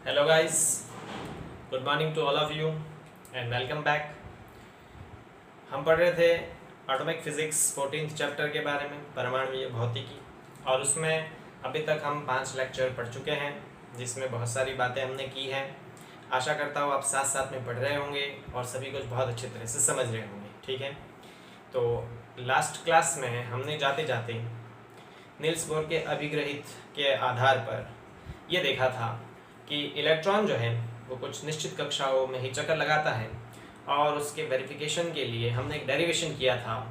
Hello guys, good morning to all of you and welcome back. हम पढ़ रहे थे एटॉमिक फिजिक्स 14th चैप्टर के बारे में, परमाणु भौतिकी, और उसमें अभी तक हम 5 लेक्चर पढ़ चुके हैं जिसमें बहुत सारी बातें हमने की हैं। आशा करता हूँ आप साथ साथ में पढ़ रहे होंगे और सभी कुछ बहुत अच्छी तरह से समझ रहे होंगे। ठीक है, तो लास्ट क्लास में हमने जाते जाते नील्स बोर के अभिग्रहित के आधार पर ये देखा था कि इलेक्ट्रॉन जो है वो कुछ निश्चित कक्षाओं में ही चक्कर लगाता है, और उसके वेरिफिकेशन के लिए हमने एक डेरिवेशन किया था।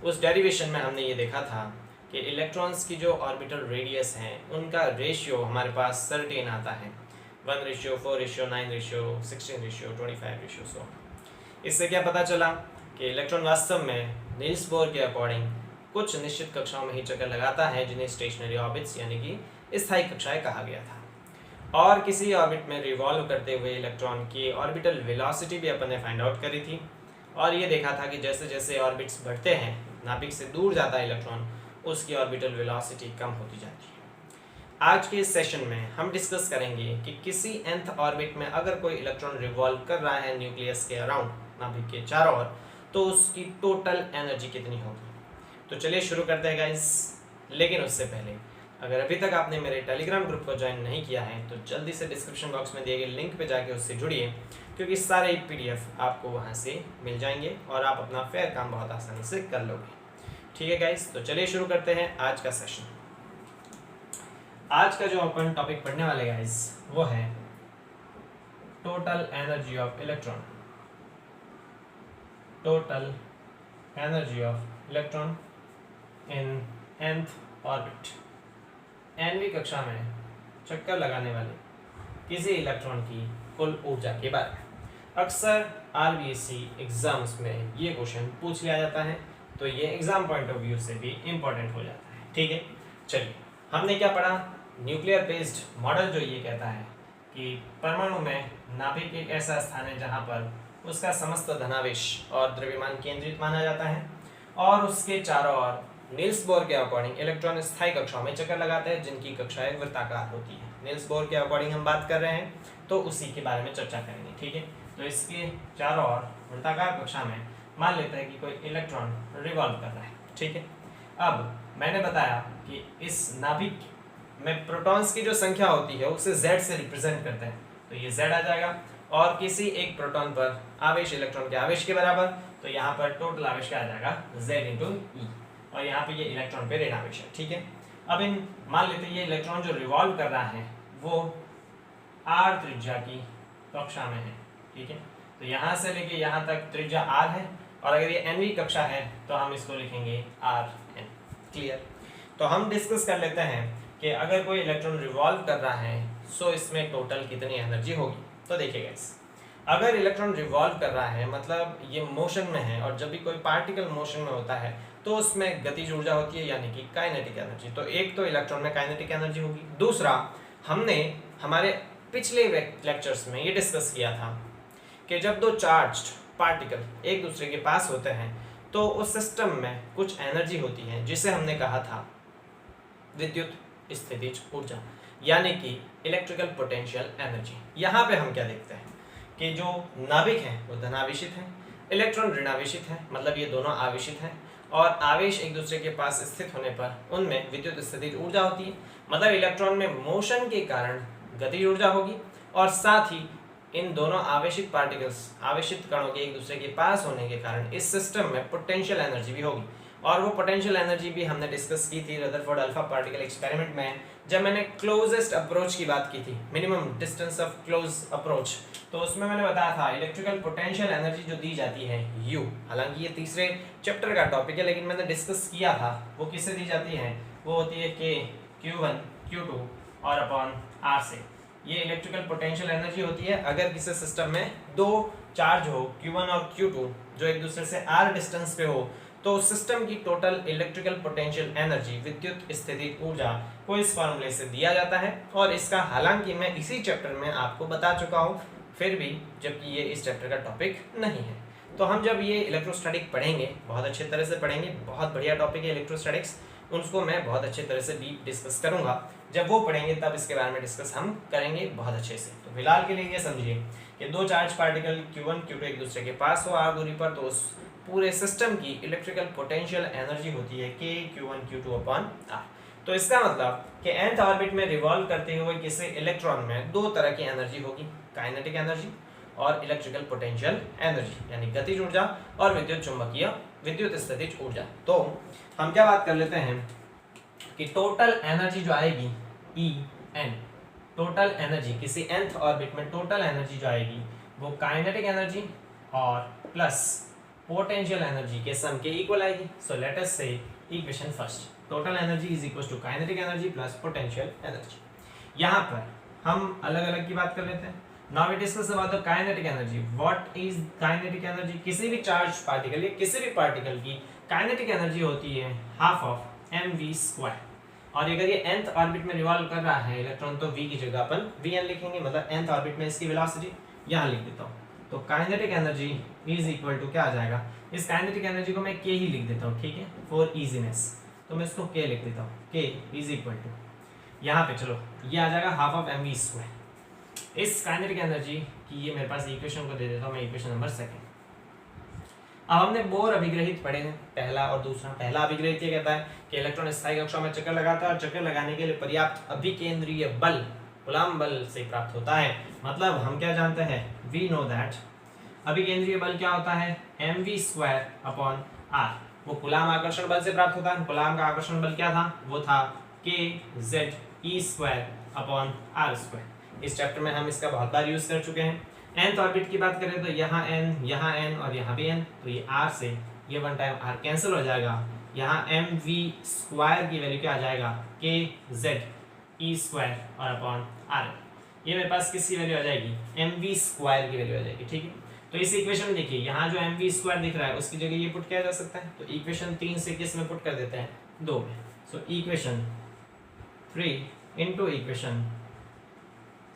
उस डेरिवेशन में हमने ये देखा था कि इलेक्ट्रॉन्स की जो ऑर्बिटल रेडियस हैं उनका रेशियो हमारे पास सर्टेन आता है, 1:4:9:16:25:100। इससे क्या पता चला कि इलेक्ट्रॉन वास्तव में नील्स बोर के अकॉर्डिंग कुछ निश्चित कक्षाओं में ही चक्कर लगाता है, जिन्हें स्टेशनरी ऑर्बिट्स यानी कि स्थायी कक्षाएं कहा गया था। और किसी ऑर्बिट में रिवॉल्व करते हुए इलेक्ट्रॉन की ऑर्बिटल वेलोसिटी भी अपन ने फाइंड आउट करी थी, और ये देखा था कि जैसे जैसे ऑर्बिट्स बढ़ते हैं, नाभिक से दूर जाता है इलेक्ट्रॉन, उसकी ऑर्बिटल वेलोसिटी कम होती जाती है। आज के इस सेशन में हम डिस्कस करेंगे कि किसी nth ऑर्बिट में अगर कोई इलेक्ट्रॉन रिवॉल्व कर रहा है न्यूक्लियस के अराउंड, नाभिक के चारों ओर, तो उसकी टोटल एनर्जी कितनी होगी। तो चलिए शुरू करते हैं गाइस। लेकिन उससे पहले अगर अभी तक आपने मेरे टेलीग्राम ग्रुप को ज्वाइन नहीं किया है तो जल्दी से डिस्क्रिप्शन बॉक्स में दिए गए लिंक पे जाके उससे जुड़िए, क्योंकि सारे पीडीएफ आपको वहाँ से मिल जाएंगे और आप अपना फेयर काम बहुत आसानी से कर लोगे। ठीक है गाइस, तो चलिए शुरू करते हैं आज का सेशन। आज का जो अपन टॉपिक पढ़ने वाले गाइस वो है total energy of electron. Total energy of electron in nth orbit, nवीं कक्षा में चक्कर लगाने वाले किसी इलेक्ट्रॉन की कुल ऊर्जा के बारे में। अक्सर आरबीएससी एग्जाम्स में ये क्वेश्चन पूछ लिया जाता है, तो ये एग्जाम पॉइंट ऑफ व्यू से भी इम्पोर्टेंट हो जाता है। ठीक है, चलिए हमने क्या पढ़ा। न्यूक्लियर बेस्ड मॉडल जो ये कहता है कि परमाणु में नाभिक एक ऐसा स्थान है जहाँ पर उसका समस्त धनावेश और द्रव्यमान केंद्रित माना जाता है, और उसके चारों ओर नील्स बोर के अकॉर्डिंग इलेक्ट्रॉन स्थायी कक्षाओं में चक्कर लगाते हैं, जिनकी कक्षाएं वृत्ताकार होती हैं। नील्स बोर के अकॉर्डिंग हम बात कर रहे हैं, तो उसी के बारे में चर्चा करेंगे। ठीक है, तो इसके चारों ओर वृत्ताकार कक्षा में मान लेते हैं कि कोई इलेक्ट्रॉन रिवॉल्व कर रहा है। ठीक है, अब मैंने बताया कि इस नाभिक में प्रोटॉन्स की जो संख्या होती है उसे Z से रिप्रेजेंट करते हैं, तो ये Z आ जाएगा, और किसी एक प्रोटॉन पर आवेश इलेक्ट्रॉन के आवेश के बराबर, तो यहाँ पर टोटल आवेश क्या आ जाएगा Z × E, और यहाँ पे ये इलेक्ट्रॉन पे ऋण आवेश है। ठीक है, अब इन मान लेते हैं ये इलेक्ट्रॉन जो रिवॉल्व कर रहा है वो R त्रिज्या की कक्षा में है। ठीक है, तो यहाँ से लेके यहाँ तक त्रिज्या R है, और अगर ये nवीं कक्षा है तो हम इसको लिखेंगे Rn। क्लियर, तो हम डिस्कस कर लेते हैं कि अगर कोई इलेक्ट्रॉन रिवॉल्व कर रहा है सो इसमें टोटल कितनी एनर्जी होगी। तो देखिएगा, अगर इलेक्ट्रॉन रिवॉल्व कर रहा है मतलब ये मोशन में है, और जब भी कोई पार्टिकल मोशन में होता है तो उसमें गतिज ऊर्जा होती है यानी कि काइनेटिक एनर्जी। तो एक तो इलेक्ट्रॉन में काइनेटिक एनर्जी होगी, दूसरा हमने हमारे पिछले लेक्चर्स में ये डिस्कस किया था कि जब दो चार्ज्ड पार्टिकल एक दूसरे के पास होते हैं तो उस सिस्टम में कुछ एनर्जी होती है जिसे हमने कहा था विद्युत स्थितिज ऊर्जा, यानी कि इलेक्ट्रिकल पोटेंशियल एनर्जी। यहाँ पे हम क्या देखते हैं कि जो नाभिक हैं वो धनावेशित हैं, इलेक्ट्रॉन ऋणावेशित हैं, मतलब ये दोनों आवेशित हैं, और आवेश एक दूसरे के पास स्थित होने पर उनमें विद्युत स्थितिज ऊर्जा होती है, मतलब इलेक्ट्रॉन में मोशन के कारण गतिज ऊर्जा होगी, और साथ ही इन दोनों आवेशित पार्टिकल्स, आवेशित कणों के एक दूसरे के पास होने के कारण इस सिस्टम में पोटेंशियल एनर्जी भी होगी। और वो पोटेंशियल एनर्जी भी हमने डिस्कस की थी रदरफोर्ड अल्फा पार्टिकल एक्सपेरिमेंट में, जब मैंने क्लोजेस्ट अप्रोच की बात की थी, minimum distance of close approach, तो उसमें मैंने बताया था इलेक्ट्रिकल पोटेंशियल एनर्जी जो दी जाती है U, हालांकि ये तीसरे चैप्टर का टॉपिक है लेकिन मैंने डिस्कस किया था, वो किससे दी जाती है, वो होती है K Q1 Q2 और अपॉन R से। ये इलेक्ट्रिकल पोटेंशियल एनर्जी होती है अगर किसी सिस्टम में दो चार्ज हो Q1 और Q2 जो एक दूसरे से R डिस्टेंस पे हो, तो सिस्टम की टोटल इलेक्ट्रिकल पोटेंशियल एनर्जी, विद्युत स्थितिज ऊर्जा को इस फॉर्मूले से दिया जाता है, और इसका हालांकि मैं इसी चैप्टर में आपको बता चुका हूँ, फिर भी जबकि ये इस चैप्टर का टॉपिक नहीं है। तो हम जब ये इलेक्ट्रोस्टैटिक पढ़ेंगे बहुत अच्छे तरह से पढ़ेंगे, बहुत बढ़िया टॉपिक है इलेक्ट्रोस्टैटिक्स, उसको मैं बहुत अच्छे तरह से डीप डिस्कस करूंगा। जब वो पढ़ेंगे तब इसके बारे में डिस्कस हम करेंगे बहुत अच्छे से। तो फिलहाल के लिए ये समझिए कि दो चार्ज पार्टिकल Q1 Q2 एक दूसरे के पास हो r दूरी पर, तो उस पूरे सिस्टम की इलेक्ट्रिकल पोटेंशियल एनर्जी होती है K Q1 Q2 upon r। तो इसका मतलब कि nth ऑर्बिट में रिवॉल्व करते हुए किसी इलेक्ट्रॉन में दो तरह की एनर्जी होगी, काइनेटिक एनर्जी और इलेक्ट्रिकल पोटेंशियल एनर्जी, यानी गतिज ऊर्जा और विद्युत चुंबकीय विद्युत स्थितिज ऊर्जा। तो हम क्या बात कर लेते हैं कि टोटल एनर्जी जो आएगी ई एन, टोटल एनर्जी किसी nth ऑर्बिट में टोटल एनर्जी जो आएगी वो काइनेटिक एनर्जी और प्लस पोटेंशियल एनर्जी के सम के इक्वल आएगी। So let us say equation first, total energy is equal to kinetic energy plus potential energy. यहाँ पर हम अलग अलग की बात कर लेते हैं। Now we discuss about the kinetic energy. What is kinetic energy? किसी भी चार्ज पार्टिकल या किसी भी पार्टिकल की काइनेटिक एनर्जी होती है हाफ ऑफ mv²। और अगर ये nth ऑर्बिट में रिवॉल्व कर रहा है इलेक्ट्रॉन तो v की जगह अपन vn लिखेंगे, मतलब nth ऑर्बिट में इसकी वेलोसिटी यहाँ लिख देता हूँ। तो kinetic energy is equal to क्या आ जाएगा, इस काइनेटिक एनर्जी को मैं k ही लिख देता हूँ, ठीक है, फॉर इजीनेस। तो मैं इसको k लिख देता हूँ, k इज इक्वल टू यहाँ पे चलो ये आ जाएगा हाफ ऑफ mv²। इस काइनेटिक एनर्जी की ये मेरे पास इक्वेशन को दे देता हूँ मैं, इक्वेशन नंबर सेकंड। अब हमने बोर अभिग्रहित पढ़े हैं, पहला और दूसरा। पहला अभिग्रहित ये कहता है कि इलेक्ट्रॉन स्थायी कक्षाओं में चक्कर लगाता है और चक्कर लगाने के लिए पर्याप्त अभिकेंद्रीय बल कूलम्ब बल से प्राप्त होता है। मतलब हम क्या जानते हैं, वी नो दैट अभिकेंद्रीय बल क्या होता है, mv² अपॉन r। वो कूलम्ब आकर्षण बल से प्राप्त होता है। कूलम्ब का आकर्षण बल क्या था, वो था kZe² अपॉन r²। इस चैप्टर में हम इसका बहुत बार यूज कर चुके हैं। nth ऑर्बिट की बात करें तो यहाँ n और यहाँ भी n, तो ये r से ये वन टाइम r कैंसिल हो जाएगा। यहाँ mv² की वैल्यू क्या आ जाएगा, kZe² और अपॉन r। ये मेरे पास किसकी वैल्यू आ जाएगी, mv² की वैल्यू आ जाएगी, ठीक है। तो इस इक्वेशन में देखिए यहाँ जो mv² दिख रहा है उसकी जगह ये पुट किया जा सकता है। तो इक्वेशन 3 से किस में पुट कर देते हैं, 2 में। So equation 3 into equation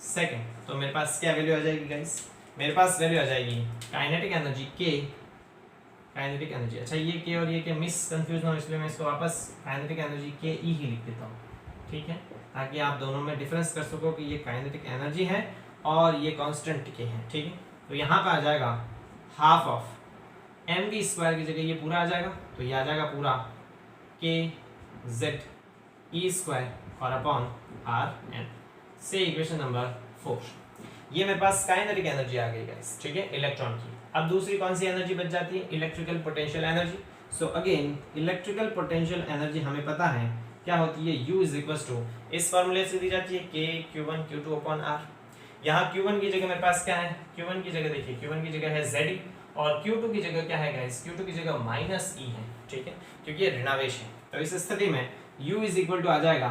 second, तो मेरे पास क्या वैल्यू आ जाएगी गाइस, मेरे पास वैल्यू आ जाएगी kinetic energy K, kinetic energy, अच्छा ये K और ये K मिस कंफ्यूज ना हो इसलिए मैं इसको वापस काइनेटिक एनर्जी K E ही लिख देता हूँ, ठीक है, ताकि आप दोनों में डिफरेंस कर सको कि ये काइनेटिक एनर्जी है और ये कांस्टेंट K है, ठीक है। तो यहाँ पर आ जाएगा हाफ ऑफ mv² की जगह ये पूरा आ जाएगा, तो ये आ जाएगा पूरा kZe² और अपॉन rn से इक्वेशन नंबर 4। ये मेरे पास काइनेटिक एनर्जी आ गई गाइस, ठीक है, इलेक्ट्रॉन की। अब दूसरी कौन सी एनर्जी बच जाती है, electrical potential energy. So again electrical potential energy हमें पता है क्या होती है, U इज इक्वल टू इस फॉर्मूले से दी जाती है K Q1 Q2 upon R। यहाँ Q1 की जगह मेरे पास क्या है, Q1 की जगह देखिए, Q1 की जगह है Ze और Q2 की जगह क्या है गाइस, Q2 की जगह माइनस E है, ठीक है, क्योंकि ये ऋणावेश है। तो इस स्थिति में U इज इक्वल टू आ जाएगा,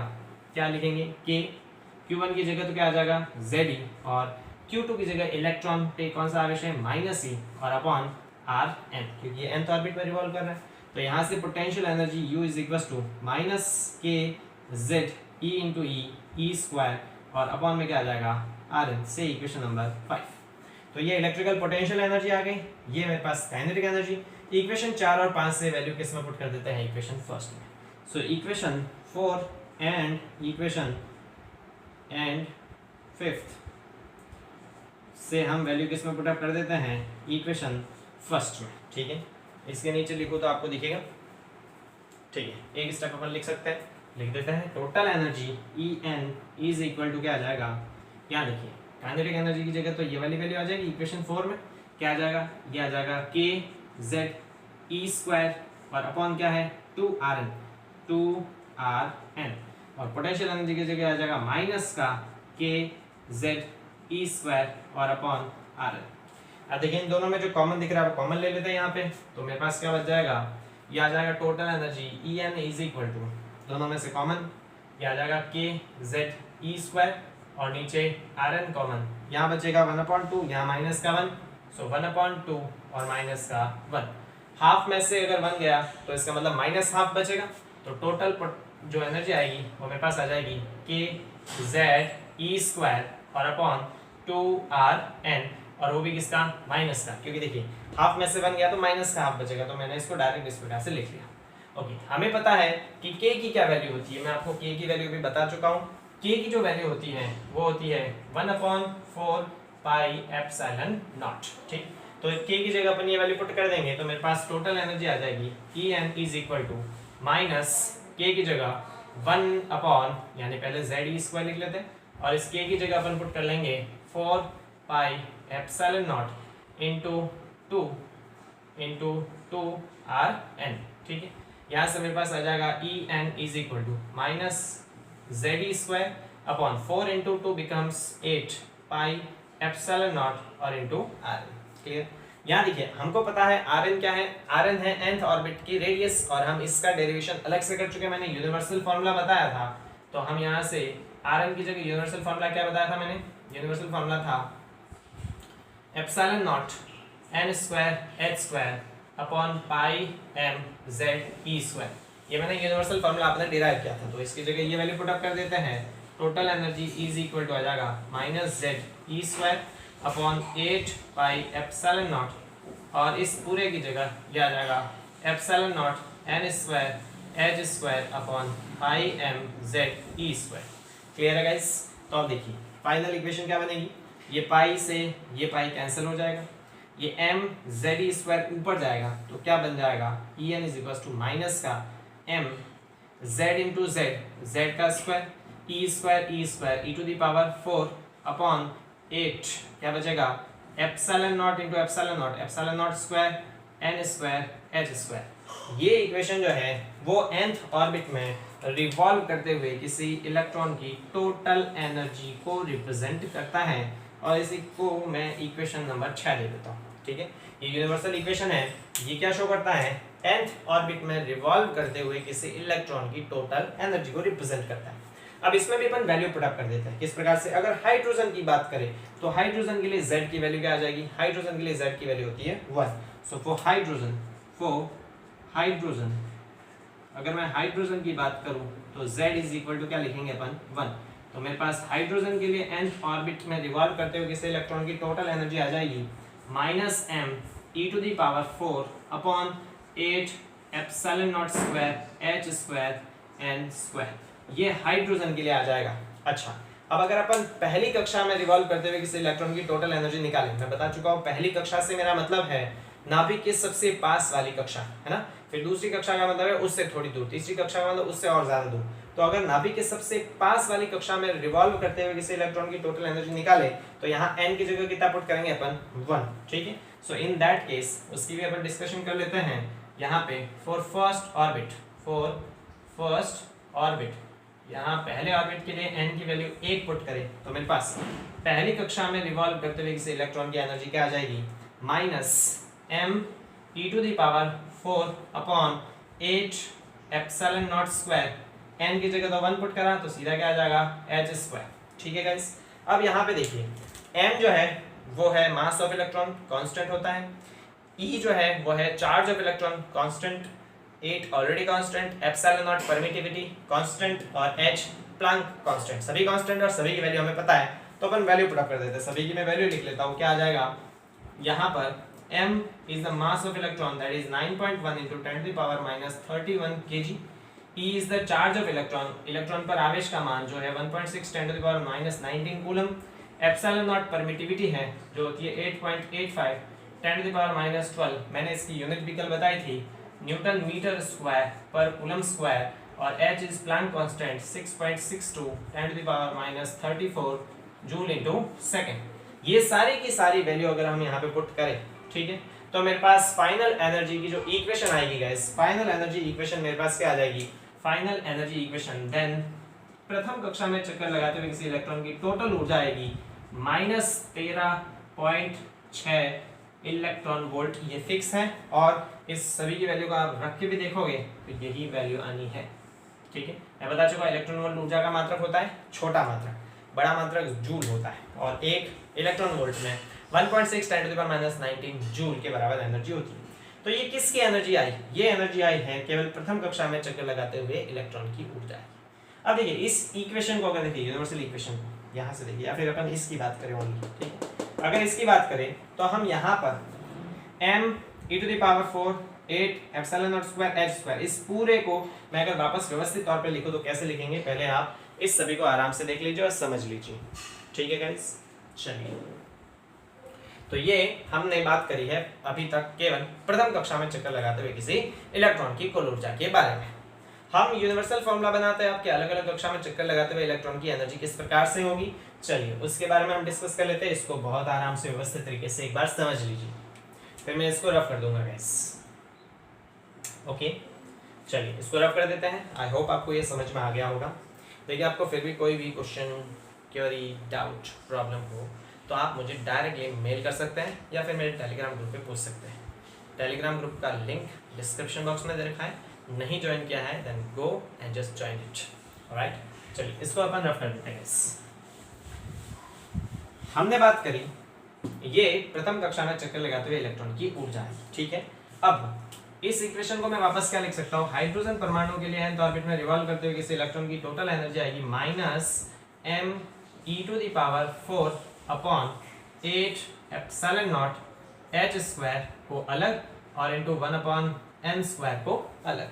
क्या लिखेंगे, K, Q1 की जगह तो क्या आ जाएगा Ze और Q2 की जगह इलेक्ट्रॉन पे कौन सा आवेश है, माइनस E और अपॉन Rn, क्योंकि ये nth ऑर्बिट में रिवॉल्व कर रहा है। तो यहाँ से potential energy U is equal to minus kZe into E² और अपॉन में क्या आ जाएगा Rn से इक्वेशन नंबर 5। तो ये इलेक्ट्रिकल पोटेंशियल एनर्जी आ गई, ये मेरे पास काइनेटिक एनर्जी। इक्वेशन 4 और 5 से वैल्यू किस में पुट कर देते हैं, इक्वेशन फर्स्ट में। So equation 4 and equation and 5th से हम वैल्यू किस में पुट अप कर देते हैं, इक्वेशन फर्स्ट में, ठीक है। इसके नीचे लिखो तो आपको दिखेगा, ठीक है। एक स्टेप अपन लिख सकते हैं, लिख देते हैं total energy En is equal to क्या आ जाएगा, क्या देखिए काइनेटिक एनर्जी की जगह तो ये वाली वैल्यू आ जाएगी इक्वेशन 4 में, क्या आ जाएगा, ये आ जाएगा kZe² और अपॉन क्या है 2Rn और पोटेंशियल एनर्जी की जगह आ जाएगा माइनस का kZe² और अपॉन Rn। अब देखिए इन दोनों में जो कॉमन दिख रहा है वो कॉमन ले लेते हैं यहाँ पे, तो मेरे पास क्या बच जाएगा, ये आ जाएगा total energy En is equal to दोनों में से कॉमन, ये आ जाएगा kZe² और नीचे Rn कॉमन, यहाँ बचेगा 1/2, यहाँ माइनस का 1, सो 1/2 और माइनस का 1। हाफ में से अगर 1 गया तो इसका मतलब माइनस हाफ बचेगा, तो टोटल जो एनर्जी आएगी वो मेरे पास आ जाएगी kZe² और अपॉन 2Rn, और वो भी किसका, माइनस का, क्योंकि देखिए हाफ में से 1 गया तो माइनस का हाफ बचेगा, तो मैंने इसको डायरेक्ट इस प्रकार से लिख लिया। ओके, हमें पता है कि k की क्या वैल्यू होती है, मैं आपको k की वैल्यू भी बता चुका हूँ। k की जो वैल्यू होती है वो होती है 1/4 पाई एप्सिलॉन नॉट। ठीक, तो k की जगह अपन ये वैल्यू पुट कर देंगे तो मेरे पास टोटल एनर्जी आ जाएगी En is equal to minus k की जगह 1 यानी पहले Z² लिख लेते हैं और इस k की जगह अपन पुट कर लेंगे 4 पाई एप्सिलॉन नॉट इंटू 2 ठीक है। यहाँ से मेरे पास आ जाएगा En is equal to minus Z² upon 4 into 2 becomes 8 pi epsilon naught और इंटू Rn। क्लियर। यहाँ देखिए हमको पता है Rn क्या है, Rn है nth ऑर्बिट की रेडियस और हम इसका डेरिवेशन अलग से कर चुके हैं, मैंने यूनिवर्सल फार्मूला बताया था। तो हम यहाँ से Rn की जगह यूनिवर्सल फार्मूला क्या बताया था मैंने, यूनिवर्सल फार्मूला था epsilon naught n² upon pi m z e²। ये मैंने यूनिवर्सल फार्मूला आपने डिराइव किया था, तो इसकी जगह ये वैल्यू पुट अप कर देते हैं। Total energy is equal to आ जाएगा minus Z e² upon 8 pi epsilon naught और इस पूरे की जगह ये आ जाएगा epsilon naught n² h² upon pi m z e²। Clear है गाइस। तो अब देखिए फाइनल इक्वेशन क्या बनेगी, ये पाई से ये पाई कैंसिल हो जाएगा, ये m z² ऊपर जाएगा तो क्या बन जाएगा En is equal to minus का m z इंटू z का square e² e to the power 4 upon 8 क्या बचेगा epsilon naught into epsilon naught square n² h²। ये इक्वेशन जो है वो nth ऑर्बिट में रिवॉल्व करते हुए किसी इलेक्ट्रॉन की टोटल एनर्जी को रिप्रेजेंट करता है और इसी को मैं इक्वेशन नंबर 6 दे देता हूँ। ठीक है, ये यूनिवर्सल इक्वेशन है, ये क्या शो करता है nth ऑर्बिट में रिवॉल्व करते हुए किसी इलेक्ट्रॉन की टोटल एनर्जी को रिप्रेजेंट करता है। अब इसमें भी अपन वैल्यू पुट अप कर देते हैं किस प्रकार से, अगर हाइड्रोजन की बात करें तो हाइड्रोजन के लिए Z की वैल्यू क्या आ जाएगी, हाइड्रोजन के लिए Z की वैल्यू होती है 1। सो फॉर हाइड्रोजन अगर मैं हाइड्रोजन की बात करूं तो Z इज इक्वल टू क्या लिखेंगे अपन 1। तो मेरे पास हाइड्रोजन के लिए nth ऑर्बिट में रिवॉल्व करते हुए किसी इलेक्ट्रॉन की टोटल एनर्जी आ जाएगी minus m e to the power 4 upon 8 epsilon naught square h² n²। ये हाइड्रोजन के लिए आ जाएगा। अच्छा, अब अगर अपन पहली कक्षा में रिवॉल्व करते हुए किसी इलेक्ट्रॉन की टोटल एनर्जी निकालें, मैं बता चुका हूँ पहली कक्षा से मेरा मतलब है नाभिक के सबसे पास वाली कक्षा, है ना। फिर दूसरी कक्षा का मतलब है उससे थोड़ी दूर, तीसरी कक्षा का मतलब उससे और ज्यादा दूर। तो अगर नाभिक के सबसे पास वाली कक्षा में रिवॉल्व करते हुए किसी इलेक्ट्रॉन की टोटल एनर्जी निकाले तो यहाँ n की जगह कितना पुट करेंगे अपन 1। ठीक है, सो इन दैट केस उसकी भी अपन डिस्कशन कर लेते हैं। यहाँ पे फॉर फर्स्ट ऑर्बिट यहाँ पहले ऑर्बिट के लिए n की वैल्यू 1 पुट करें तो मेरे पास पहली कक्षा में रिवॉल्व करते हुए किसी इलेक्ट्रॉन की एनर्जी क्या आ जाएगी minus m e to the power 4 upon 8 epsilon naught square, n की जगह तो 1 पुट करा तो सीधा क्या आ जाएगा h²। ठीक है गाइस। अब यहाँ पे देखिए m जो है वो है मास ऑफ इलेक्ट्रॉन, कांस्टेंट होता है। e जो है वो है charge of electron, constant. 8 already constant, epsilon not permittivity constant और h प्लैंक कांस्टेंट। सभी कांस्टेंट और सभी की वैल्यू हमें पता है तो अपन वैल्यू पुट अप कर देते हैं। सभी की मैं वैल्यू लिख लेता हूँ, क्या आ जाएगा यहाँ पर m is the mass of electron that is 9.1 into 10 to the power minus 31 kg। e is the charge of electron, electron पर आवेश का मान जो है 1.6 10 to the power minus 19 coulomb. Epsilon not permittivity है जो होती है 8.85 10 to the power minus 12। मैंने इसकी यूनिट भी कल बताई थी, न्यूटन मीटर स्क्वायर पर कूलम स्क्वायर। और h is Planck constant 6.62 10 to the power minus 34 joule into second. ये सारी की सारी वैल्यू अगर हम यहाँ पे पुट करें, ठीक है, तो मेरे पास फाइनल एनर्जी की जो इक्वेशन आएगी गाइस, फाइनल एनर्जी इक्वेशन मेरे पास क्या आ जाएगी, फाइनल एनर्जी इक्वेशन देन प्रथम कक्षा में चक्कर लगाते हुए किसी इलेक्ट्रॉन की टोटल ऊर्जा आएगी माइनस 13.6 इलेक्ट्रॉन वोल्ट। ये फिक्स है और इस सभी की वैल्यू को आप रख के भी देखोगे तो यही वैल्यू आनी है। ठीक है, मैं बता चुका इलेक्ट्रॉन वोल्ट ऊर्जा का मात्रक होता है, छोटा मात्रक, बड़ा मात्रक जूल होता है और एक इलेक्ट्रॉन वोल्ट में 1.6 10 to the power minus 19 joule के बराबर एनर्जी होती है। तो ये किसकी एनर्जी आई, ये एनर्जी आई है केवल प्रथम कक्षा में चक्कर लगाते हुए इलेक्ट्रॉन की ऊर्जा है। अब देखिए इस इक्वेशन को अगर देखिए यूनिवर्सल इक्वेशन को यहाँ से देखिए या फिर अपन इसकी बात करें ओनली, ठीक है, अगर इसकी बात करें तो हम यहाँ पर m e to the power 4 8 epsilon naught square H square. इस पूरे को मैं अगर वापस व्यवस्थित तौर पे लिखूं तो कैसे लिखेंगे, पहले आप इस सभी को आराम से देख लीजिए और समझ लीजिए। ठीक है गाइस, चलिए। तो ये हमने बात करी है अभी तक केवल प्रथम कक्षा में चक्कर लगाते हुए किसी इलेक्ट्रॉन की कुल ऊर्जा के बारे में। हम यूनिवर्सल फॉर्मूला बनाते हैं आपके अलग अलग कक्षा में चक्कर लगाते हुए इलेक्ट्रॉन की एनर्जी किस प्रकार से होगी। चलिए उसके बारे में हम डिस्कस कर लेते हैं। इसको बहुत आराम से व्यवस्थित तरीके से एक बार समझ लीजिए, फिर मैं इसको रफ कर दूंगा गाइस। ओके, चलिए इसको रफ कर देते हैं। आई होप आपको ये समझ में आ गया होगा। देखिए आपको फिर भी कोई भी क्वेश्चन, क्वेरी, डाउट, प्रॉब्लम हो तो आप मुझे डायरेक्टली मेल कर सकते हैं या फिर मेरे टेलीग्राम ग्रुप पे पूछ सकते हैं। टेलीग्राम ग्रुप का लिंक डिस्क्रिप्शन बॉक्स में दे रखा है। नहीं ज्वाइन किया है then go and just join it. Alright, चलिए इसको अपन रफ कर देते हैं। हमने बात करी ये प्रथम कक्षा में चक्कर लगाते हुए इलेक्ट्रॉन की ऊर्जा है। ठीक है, अब इस इक्वेशन को मैं वापस क्या लिख सकता हूँ, हाइड्रोजन परमाणु के लिए nth ऑर्बिट में रिवॉल्व करते हुए किसी इलेक्ट्रॉन की टोटल एनर्जी आएगी -m(e⁴ upon 8 epsilon not h square को अलग और इंटू 1/n स्क्वायर को अलग।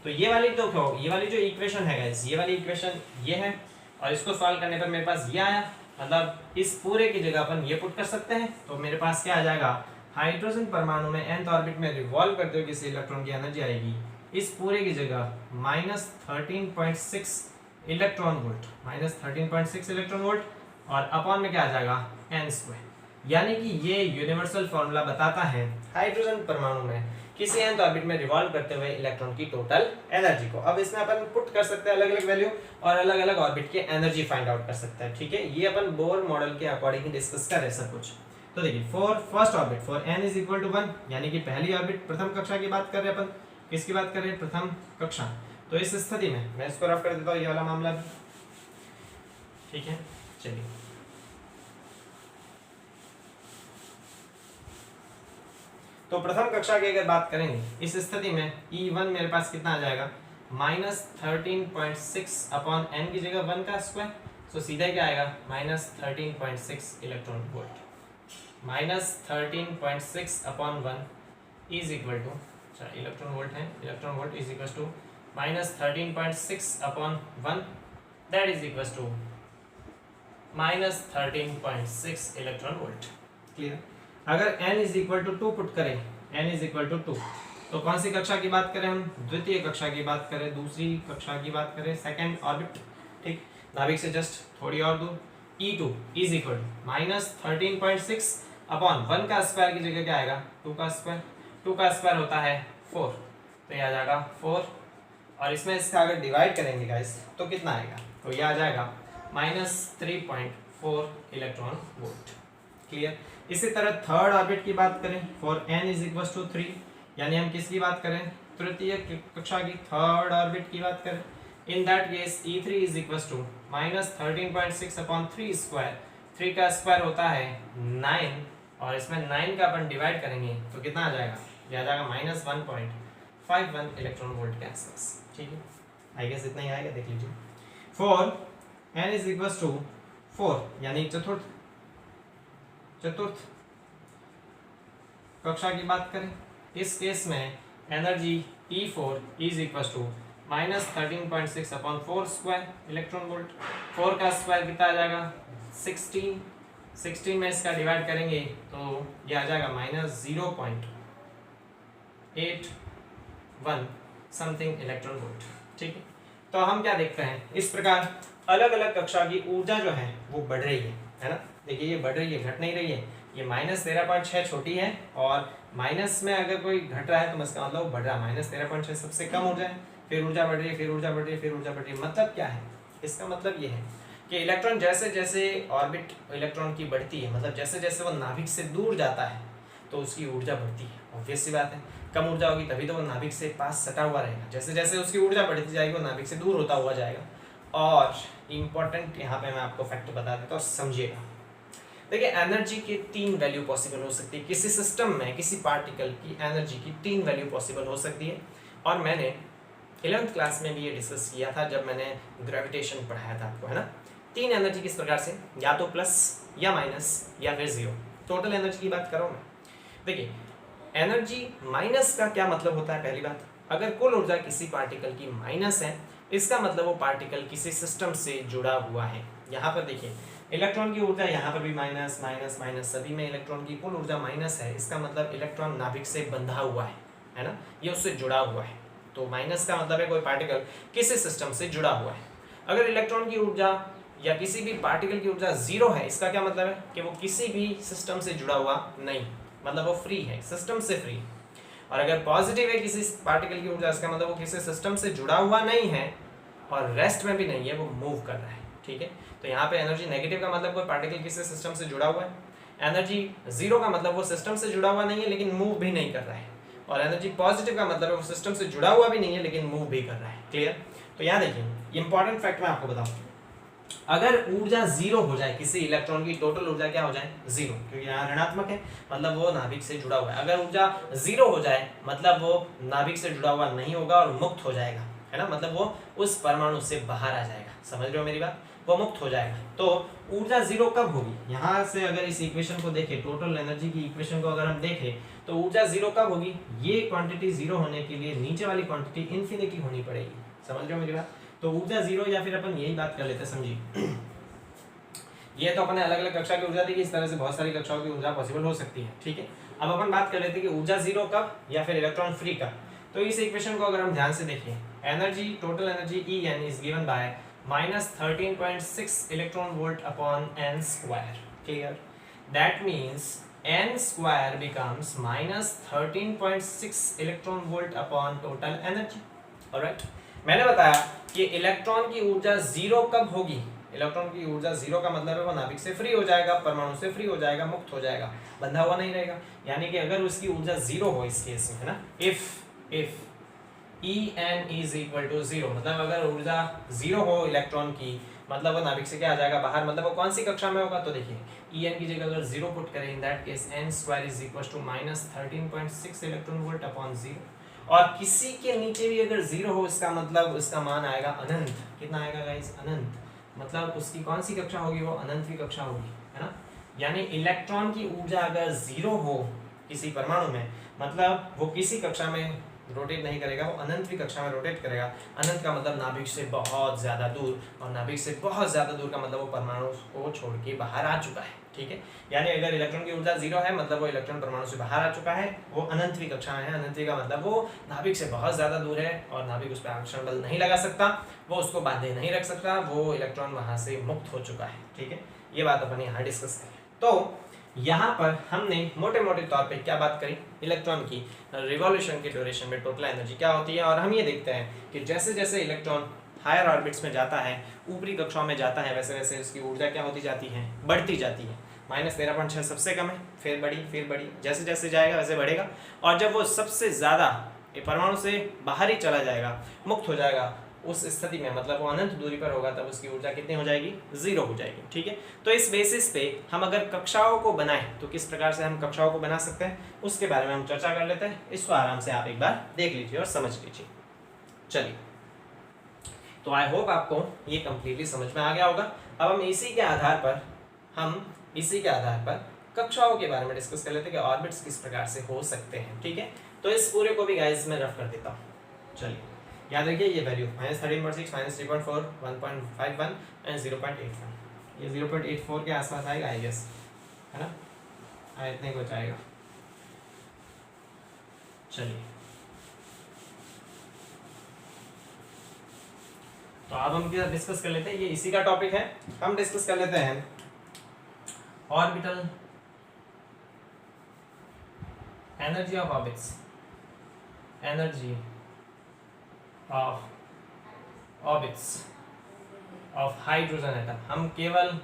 तो ये वाली तो क्या हो, ये वाली जो इक्वेशन है गाइस, ये वाली इक्वेशन ये है और इसको सॉल्व करने पर मेरे पास ये आया। मतलब इस पूरे की जगह अपन ये पुट कर सकते हैं तो मेरे पास क्या आ जाएगा, हाइड्रोजन परमाणु में nth ऑर्बिट में रिवॉल्व करते हुए किसी इलेक्ट्रॉन की एनर्जी आएगी इस पूरे की जगह -13.6 इलेक्ट्रॉन वोल्ट, -13.6 इलेक्ट्रॉन वोल्ट और अपॉन में क्या आ जाएगा n स्क्वायर। यानी कि ये यूनिवर्सल फॉर्मूला बताता है हाइड्रोजन परमाणु में किसी nth ऑर्बिट में रिवॉल्व करते हुए इलेक्ट्रॉन की टोटल एनर्जी को। अब इसमें अपन पुट कर सकते हैं अलग अलग वैल्यू और अलग अलग ऑर्बिट की एनर्जी फाइंड आउट कर सकते हैं। ठीक है, ये अपन बोर मॉडल के अकॉर्डिंग डिस्कस कर रहे हैं सब कुछ। तो देखिए for first orbit for n is equal to 1, यानी कि पहली ऑर्बिट प्रथम कक्षा की बात कर रहे हैं अपन। किसकी बात कर रहे हैं, प्रथम कक्षा। तो इस स्थिति में मैं इसको रफ कर देता हूँ ये वाला मामला भी। ठीक है, चलिए तो प्रथम कक्षा की अगर बात करेंगे इस स्थिति में E1 मेरे पास कितना आ जाएगा, -13.6 अपॉन n की जगह 1 का स्क्वायर। तो सीधा क्या आएगा, -13.6 electron volt. -13.6 upon 1 is equal to, electron volt है, electron volt is equal to -13.6 upon 1 that is equal to -13.6 electron volt. Clear. अगर n is equal to 2 put करें, n इज इक्वल टू 2, तो कौन सी कक्षा की बात करें हम, द्वितीय कक्षा की बात करें, दूसरी कक्षा की बात करें, सेकंड ऑर्बिट। ठीक, नाभिक से जस्ट थोड़ी और दूर। E2 is equal to -13.6 upon 1 का स्क्वायर की जगह क्या आएगा, 2 का स्क्वायर। 2 का स्क्वायर होता है 4, तो ये आ जाएगा 4 और इसमें इसका अगर डिवाइड करेंगे गाइस तो कितना आएगा, तो ये आ जाएगा -3.4 इलेक्ट्रॉन वोल्ट। क्लियर। इसी तरह थर्ड ऑर्बिट की बात करें for n is equal to 3, यानी हम किसकी बात करें, तृतीय कक्षा की थर्ड ऑर्बिट की बात करें। In that case E3 is equal to -13.6 upon 3 square. 3 का स्क्वायर होता है 9 और इसमें 9 का अपन डिवाइड करेंगे तो कितना आ जाएगा, ये आ जाएगा -1.51 इलेक्ट्रॉन वोल्ट के आसपास। ठीक है, आई गेस इतना ही आएगा, देख लीजिए। For n is equal to 4, यानी चतुर्थ कक्षा की बात करें, इस केस में energy E4 is equal to -13.6 upon 4 square electron volt. 4 का स्क्वायर कितना आ जाएगा 16, 16 में इसका डिवाइड करेंगे तो ये आ जाएगा -0.81 समथिंग इलेक्ट्रॉन वोल्ट। ठीक है, तो हम क्या देखते हैं, इस प्रकार अलग अलग कक्षा की ऊर्जा जो है वो बढ़ रही है ना। देखिए ये बढ़ रही है, घट नहीं रही है। ये -13.6 छोटी है और माइनस में अगर कोई घट रहा है तो इसका मतलब बढ़ रहा है। -13.6 सबसे कम ऊर्जा है, फिर ऊर्जा बढ़ रही है, फिर ऊर्जा बढ़ रही है, फिर ऊर्जा बढ़ रही है। मतलब क्या है, इसका मतलब ये है कि इलेक्ट्रॉन जैसे जैसे ऑर्बिट इलेक्ट्रॉन की बढ़ती है, मतलब जैसे जैसे वो नाभिक से दूर जाता है तो उसकी ऊर्जा बढ़ती है। ऑब्वियस सी बात है, कम ऊर्जा होगी तभी तो वो नाभिक से पास सटा हुआ रहेगा। जैसे जैसे उसकी ऊर्जा बढ़ती जाएगी वो नाभिक से दूर होता हुआ जाएगा। और इम्पॉर्टेंट यहाँ पे मैं आपको फैक्ट बता देता हूँ, समझिएगा। देखिए एनर्जी की 3 वैल्यू पॉसिबल हो सकती है। किसी सिस्टम में किसी पार्टिकल की एनर्जी की 3 वैल्यू पॉसिबल हो सकती है। और मैंने 11th क्लास में भी ये डिस्कस किया था जब मैंने ग्रेविटेशन पढ़ाया था आपको, है ना। 3 एनर्जी किस प्रकार से, या तो प्लस या माइनस या फिर 0। टोटल एनर्जी की बात कर रहा हूँ मैं। देखिए एनर्जी माइनस का क्या मतलब होता है? पहली बात, अगर कुल ऊर्जा किसी पार्टिकल की माइनस है, इसका मतलब वो पार्टिकल किसी सिस्टम से जुड़ा हुआ है। यहाँ पर देखिए इलेक्ट्रॉन की ऊर्जा यहाँ पर भी माइनस माइनस माइनस, सभी में इलेक्ट्रॉन की कुल ऊर्जा माइनस है, इसका मतलब इलेक्ट्रॉन नाभिक से बंधा हुआ है ना, ये उससे जुड़ा हुआ है। तो माइनस का मतलब है कोई पार्टिकल किसी सिस्टम से जुड़ा हुआ है। अगर इलेक्ट्रॉन की ऊर्जा या किसी भी पार्टिकल की ऊर्जा जीरो है, इसका क्या मतलब है कि वो किसी भी सिस्टम से जुड़ा हुआ नहीं, मतलब वो फ्री है, सिस्टम से फ्री। और अगर पॉजिटिव है किसी पार्टिकल की ऊर्जा, इसका मतलब वो किसी सिस्टम से जुड़ा हुआ नहीं है और रेस्ट में भी नहीं है, वो मूव कर रहा है। ठीक है, तो यहाँ पे एनर्जी नेगेटिव का मतलब कोई पार्टिकल किसी सिस्टम से जुड़ा हुआ है, एनर्जी जीरो का मतलब वो सिस्टम से जुड़ा हुआ नहीं है लेकिन मूव भी नहीं कर रहा है, और एनर्जी पॉजिटिव का मतलब है वो सिस्टम से जुड़ा हुआ भी नहीं है लेकिन मूव भी कर रहा है। क्लियर? तो यहाँ देखिए इंपॉर्टेंट फैक्ट मैं आपको बताऊँ, अगर ऊर्जा जीरो हो जाए, किसी इलेक्ट्रॉन की टोटल ऊर्जा क्या हो जाए? जीरो, क्योंकि यहाँ ऋणात्मक है मतलब वो नाभिक से जुड़ा हुआ है। अगर ऊर्जा जीरो हो जाए मतलब वो नाभिक से जुड़ा हुआ नहीं होगा और मुक्त हो जाएगा, है ना, मतलब वो उस परमाणु से बाहर आ जाएगा। समझ रहे हो मेरी बात? वो मुक्त हो जाएगा। तो ऊर्जा जीरो कब होगी? यहाँ से अगर इस इक्वेशन को देखें, टोटल एनर्जी की इक्वेशन को अगर हम देखें तो ऊर्जा जीरो कब होगी? ये क्वांटिटी जीरो होने के लिए नीचे वाली क्वांटिटी इन्फिनिटी होनी पड़ेगी। समझ रहे हो मेरी बात? तो ऊर्जा जीरो, या फिर अपन यही बात कर लेते हैं, समझिए ये तो अपने अलग अलग कक्षा की ऊर्जा थी कि इस तरह से बहुत सारी कक्षाओं की ऊर्जा पॉसिबल हो सकती है। ठीक है, अब अपन बात कर लेते हैं कि ऊर्जा जीरो कब या फिर इलेक्ट्रॉन फ्री कब। तो इस इक्वेशन को अगर हम ध्यान से देखें, energy, total energy En is given by -13.6 electron volt upon n square. Clear? That means n square becomes -13.6 electron volt upon total energy. Alright, मैंने बताया कि इलेक्ट्रॉन की ऊर्जा जीरो कब होगी? इलेक्ट्रॉन की ऊर्जा जीरो का मतलब है वो नाभिक से फ्री हो जाएगा, परमाणु से फ्री हो जाएगा, मुक्त हो जाएगा, बंधा हुआ नहीं रहेगा। यानी कि अगर उसकी ऊर्जा जीरो हो इस केस में, है ना, if En is equal to zero, मतलब अगर ऊर्जा जीरो हो इलेक्ट्रॉन की, मतलब वो नाभिक से क्या आ जाएगा? बाहर। मतलब वो कौन सी कक्षा में होगा? तो देखिए En की जगह अगर जीरो पुट करें, in that case n square is equal to -13.6 electron volt upon zero. और किसी के नीचे भी अगर जीरो हो, इसका मतलब उसका मान आएगा अनंत। कितना आएगा गाइस? अनंत। मतलब उसकी कौन सी कक्षा होगी? वो अनंतवीं कक्षा होगी, है ना। यानी इलेक्ट्रॉन की ऊर्जा अगर जीरो हो किसी परमाणु में, मतलब वो किसी कक्षा में रोटेट नहीं करेगा, वो अनंतवीं कक्षा में रोटेट करेगा। अनंत का मतलब नाभिक से बहुत ज्यादा दूर, और नाभिक से बहुत ज्यादा दूर का मतलब वो परमाणु को छोड़ के बाहर आ चुका है। ठीक है, यानी अगर इलेक्ट्रॉन की ऊर्जा जीरो है मतलब वो इलेक्ट्रॉन परमाणु से बाहर आ चुका है, वो अनंतवीं कक्षा में है। अनंतवीं का मतलब वो नाभिक से बहुत ज्यादा दूर है और नाभिक उस पर आकर्षण बल नहीं लगा सकता, वो उसको बांधे नहीं रख सकता, वो इलेक्ट्रॉन वहां से मुक्त हो चुका है। ठीक है, ये बात अपन यहाँ डिस्कस करें। तो यहाँ पर हमने मोटे मोटे तौर पे क्या बात करी? इलेक्ट्रॉन की रिवॉल्यूशन के ड्यूरेशन में टोटल एनर्जी क्या होती है। और हम ये देखते हैं कि जैसे जैसे इलेक्ट्रॉन हायर ऑर्बिट्स में जाता है, ऊपरी कक्षाओं में जाता है, वैसे वैसे उसकी ऊर्जा क्या होती जाती है? बढ़ती जाती है। -13.6 सबसे कम है, फिर बढ़ी, जैसे जैसे जाएगा वैसे बढ़ेगा। और जब वो सबसे ज़्यादा परमाणु से बाहर ही चला जाएगा, मुक्त हो जाएगा, उस स्थिति में मतलब वो अनंत दूरी पर होगा, तब उसकी ऊर्जा कितनी हो जाएगी? जीरो हो जाएगी। ठीक है, तो इस बेसिस पे हम अगर कक्षाओं को बनाएं तो किस प्रकार से हम कक्षाओं को बना सकते हैं, उसके बारे में हम चर्चा कर लेते हैं। इसको आराम से आप एक बार देख लीजिए और समझ लीजिए। चलिए, तो आई होप आपको ये कंप्लीटली समझ में आ गया होगा। अब हम इसी के आधार पर कक्षाओं के बारे में डिस्कस कर लेते हैं कि ऑर्बिट्स किस प्रकार से हो सकते हैं। ठीक है, तो इस पूरे को भी गाइस मैं रफ कर देता हूँ। चलिए, याद रखिए ये वैल्यू -13.6, -3.4, 1.51 एंड 0.81, ये 0.84 के आसपास आएगा आई गेस, है ना, इतने कुछ आएगा। चलिए, तो अब हम क्या डिस्कस कर लेते हैं, ये इसी का टॉपिक है। हम डिस्कस कर लेते हैं orbital energy of orbits, energy of orbits of hydrogen atom. हम केवल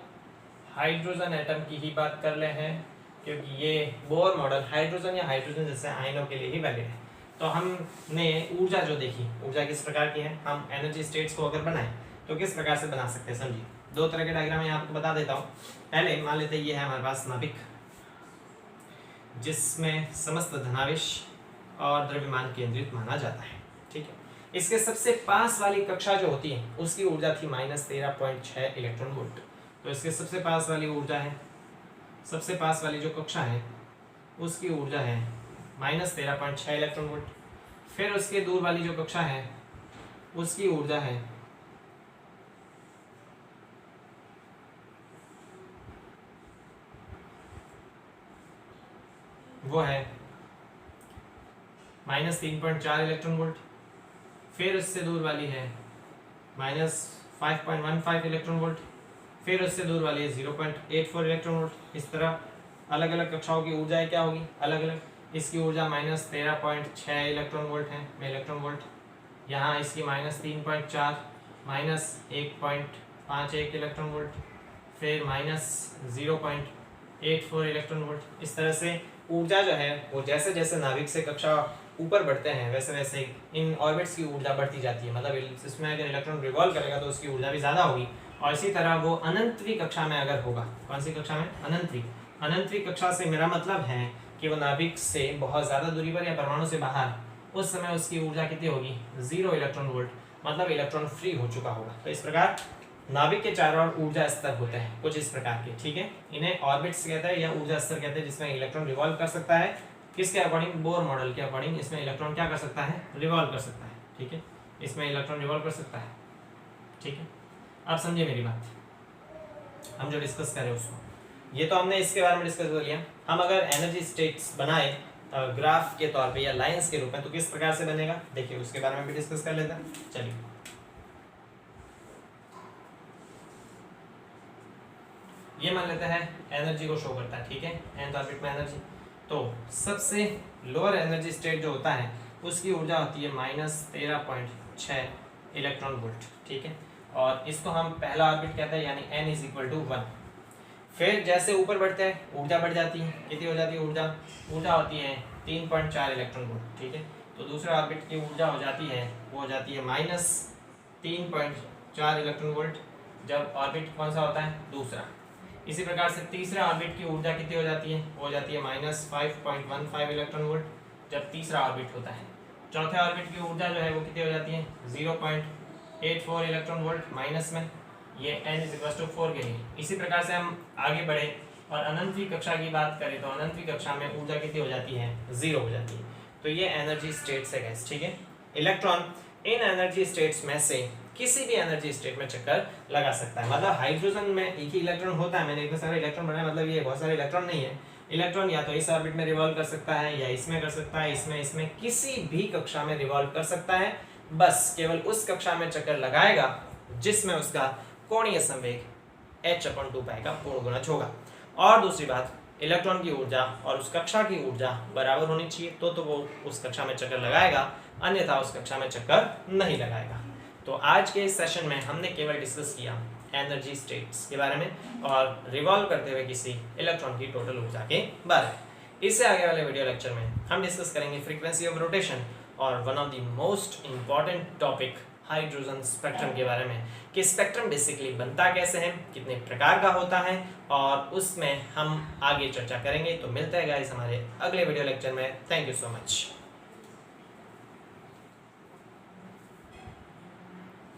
हाइड्रोजन एटम की ही बात कर रहे हैं क्योंकि ये बोर मॉडल हाइड्रोजन या हाइड्रोजन जैसे आयनों के लिए ही वैलिड है। तो हमने ऊर्जा जो देखी, ऊर्जा किस प्रकार की है, हम एनर्जी स्टेट्स को अगर बनाएं तो किस प्रकार से बना सकते हैं, समझिए। दो तरह के डायग्राम मैं आपको बता देता हूँ। पहले मान लेते हैं ये है हमारे पास नाभिक, जिसमें समस्त धनावेश और द्रव्यमान केंद्रित माना जाता है। ठीक है, इसके सबसे पास वाली कक्षा जो होती है उसकी ऊर्जा थी -13.6 इलेक्ट्रॉन वोल्ट। तो इसके सबसे पास वाली ऊर्जा है, सबसे पास वाली जो कक्षा है उसकी ऊर्जा है -13.6 इलेक्ट्रॉन वोल्ट। फिर उसके दूर वाली जो कक्षा है उसकी ऊर्जा है वो है -3.4 इलेक्ट्रॉन वोल्ट। फिर उससे दूर वाली है -5.15 इलेक्ट्रॉन वोल्ट। फिर उससे दूर वाली है 0.84 इलेक्ट्रॉन वोल्ट। इस तरह अलग अलग कक्षाओं की ऊर्जाएं क्या होगी, अलग अलग। इसकी ऊर्जा -13.6 इलेक्ट्रॉन वोल्ट है में इलेक्ट्रॉन वोल्ट। यहाँ इसकी -3.4 -1.51 इलेक्ट्रॉन वोल्ट। फिर -0.84 इलेक्ट्रॉन वोल्ट। इस तरह से ऊर्जा जो है वो जैसे जैसे नाभिक से कक्षा ऊपर बढ़ते हैं वैसे वैसे इन ऑर्बिट्स की ऊर्जा बढ़ती जाती है। मतलब इसमें अगर इलेक्ट्रॉन रिवॉल्व करेगा तो उसकी ऊर्जा भी ज़्यादा होगी। और इसी तरह वो अनंतवी कक्षा में अगर होगा, कौन सी कक्षा में, अनंतवी। अनंतवी कक्षा से मेरा मतलब है कि वो नाभिक से बहुत ज़्यादा दूरी पर या परमाणु से बाहर, उस समय उसकी ऊर्जा कितनी होगी, 0 इलेक्ट्रॉन वोल्ट। मतलब इलेक्ट्रॉन फ्री हो चुका होगा। तो इस प्रकार नाभिक के चारों ओर ऊर्जा स्तर होते हैं कुछ इस प्रकार के, ठीक है। इन्हें ऑर्बिट्स कहते हैं या ऊर्जा स्तर कहते हैं, जिसमें इलेक्ट्रॉन रिवॉल्व कर सकता है। किसके अकॉर्डिंग, बोर मॉडल के अकॉर्डिंग इसमें इलेक्ट्रॉन क्या कर सकता है, रिवॉल्व कर सकता है, ठीक है। इसमें इलेक्ट्रॉन रिवॉल्व कर सकता है, ठीक है। आप समझिए मेरी बात, हम जो डिस्कस कर रहे हैं उसको, ये तो हमने इसके बारे में डिस्कस कर लिया। हम अगर एनर्जी स्टेट्स बनाए ग्राफ के तौर पे या लाइंस के रूप में तो किस प्रकार से बनेगा, देखिए उसके बारे में भी डिस्कस कर लेते हैं। चलिए, ये मान लेते हैं एनर्जी को शो करता है, ठीक है, nth ऑर्बिट में एनर्जी। तो सबसे लोअर एनर्जी स्टेट जो होता है उसकी ऊर्जा होती है -13.6 इलेक्ट्रॉन वोल्ट, ठीक है। और इसको हम पहला ऑर्बिट कहते हैं, यानी n = 1। फिर जैसे ऊपर बढ़ते हैं ऊर्जा बढ़ जाती है, कितनी हो जाती है ऊर्जा होती है 3.4 इलेक्ट्रॉन वोल्ट, ठीक है। तो दूसरे ऑर्बिट की ऊर्जा हो जाती है, वो हो जाती है -3.4 इलेक्ट्रॉन वोल्ट, जब ऑर्बिट कौन सा होता है, दूसरा। इसी प्रकार से तीसरे ऑर्बिट की ऊर्जा कितनी हो जाती है, वो हो जाती है -5.15 इलेक्ट्रॉन वोल्ट, जब तीसरा ऑर्बिट होता है। चौथे ऑर्बिट की ऊर्जा जो है वो कितनी हो जाती है, 0.84 इलेक्ट्रॉन वोल्ट माइनस में, ये n = 4 के लिए। इसी प्रकार से हम आगे बढ़े और अनंतवी कक्षा की बात करें तो अनंतवी कक्षा में ऊर्जा कितनी हो जाती है, 0 हो जाती है। तो ये एनर्जी स्टेट्स है गैस, ठीक है। इलेक्ट्रॉन इन एनर्जी स्टेट्स में से किसी भी एनर्जी स्टेट में चक्कर लगा सकता है। मतलब हाइड्रोजन में एक ही इलेक्ट्रॉन होता है, मैंने इतने सारे इलेक्ट्रॉन बनाए, मतलब ये बहुत सारे इलेक्ट्रॉन नहीं है। इलेक्ट्रॉन या तो इस ऑर्बिट में रिवॉल्व कर सकता है या इसमें कर सकता है, इसमें किसी भी कक्षा में रिवॉल्व कर सकता है। बस केवल उस कक्षा में चक्कर लगाएगा जिसमें उसका कोणीय संवेग h/2 का पूर्ण गुणज होगा। और दूसरी बात, इलेक्ट्रॉन की ऊर्जा और उस कक्षा की ऊर्जा बराबर होनी चाहिए, तो वो उस कक्षा में चक्कर लगाएगा, अन्यथा उस कक्षा में चक्कर नहीं लगाएगा। तो आज के इस सेशन में हमने केवल डिस्कस किया एनर्जी स्टेट्स के बारे में और रिवॉल्व करते हुए किसी इलेक्ट्रॉन की टोटल ऊर्जा के बारे में। इससे आगे वाले वीडियो लेक्चर में हम डिस्कस करेंगे फ्रीक्वेंसी ऑफ रोटेशन और one of the most important topic hydrogen spectrum के बारे में, कि स्पेक्ट्रम बेसिकली बनता कैसे है, कितने प्रकार का होता है, और उसमें हम आगे चर्चा करेंगे। तो मिलते हैं गाइस हमारे अगले वीडियो लेक्चर में। Thank you so much.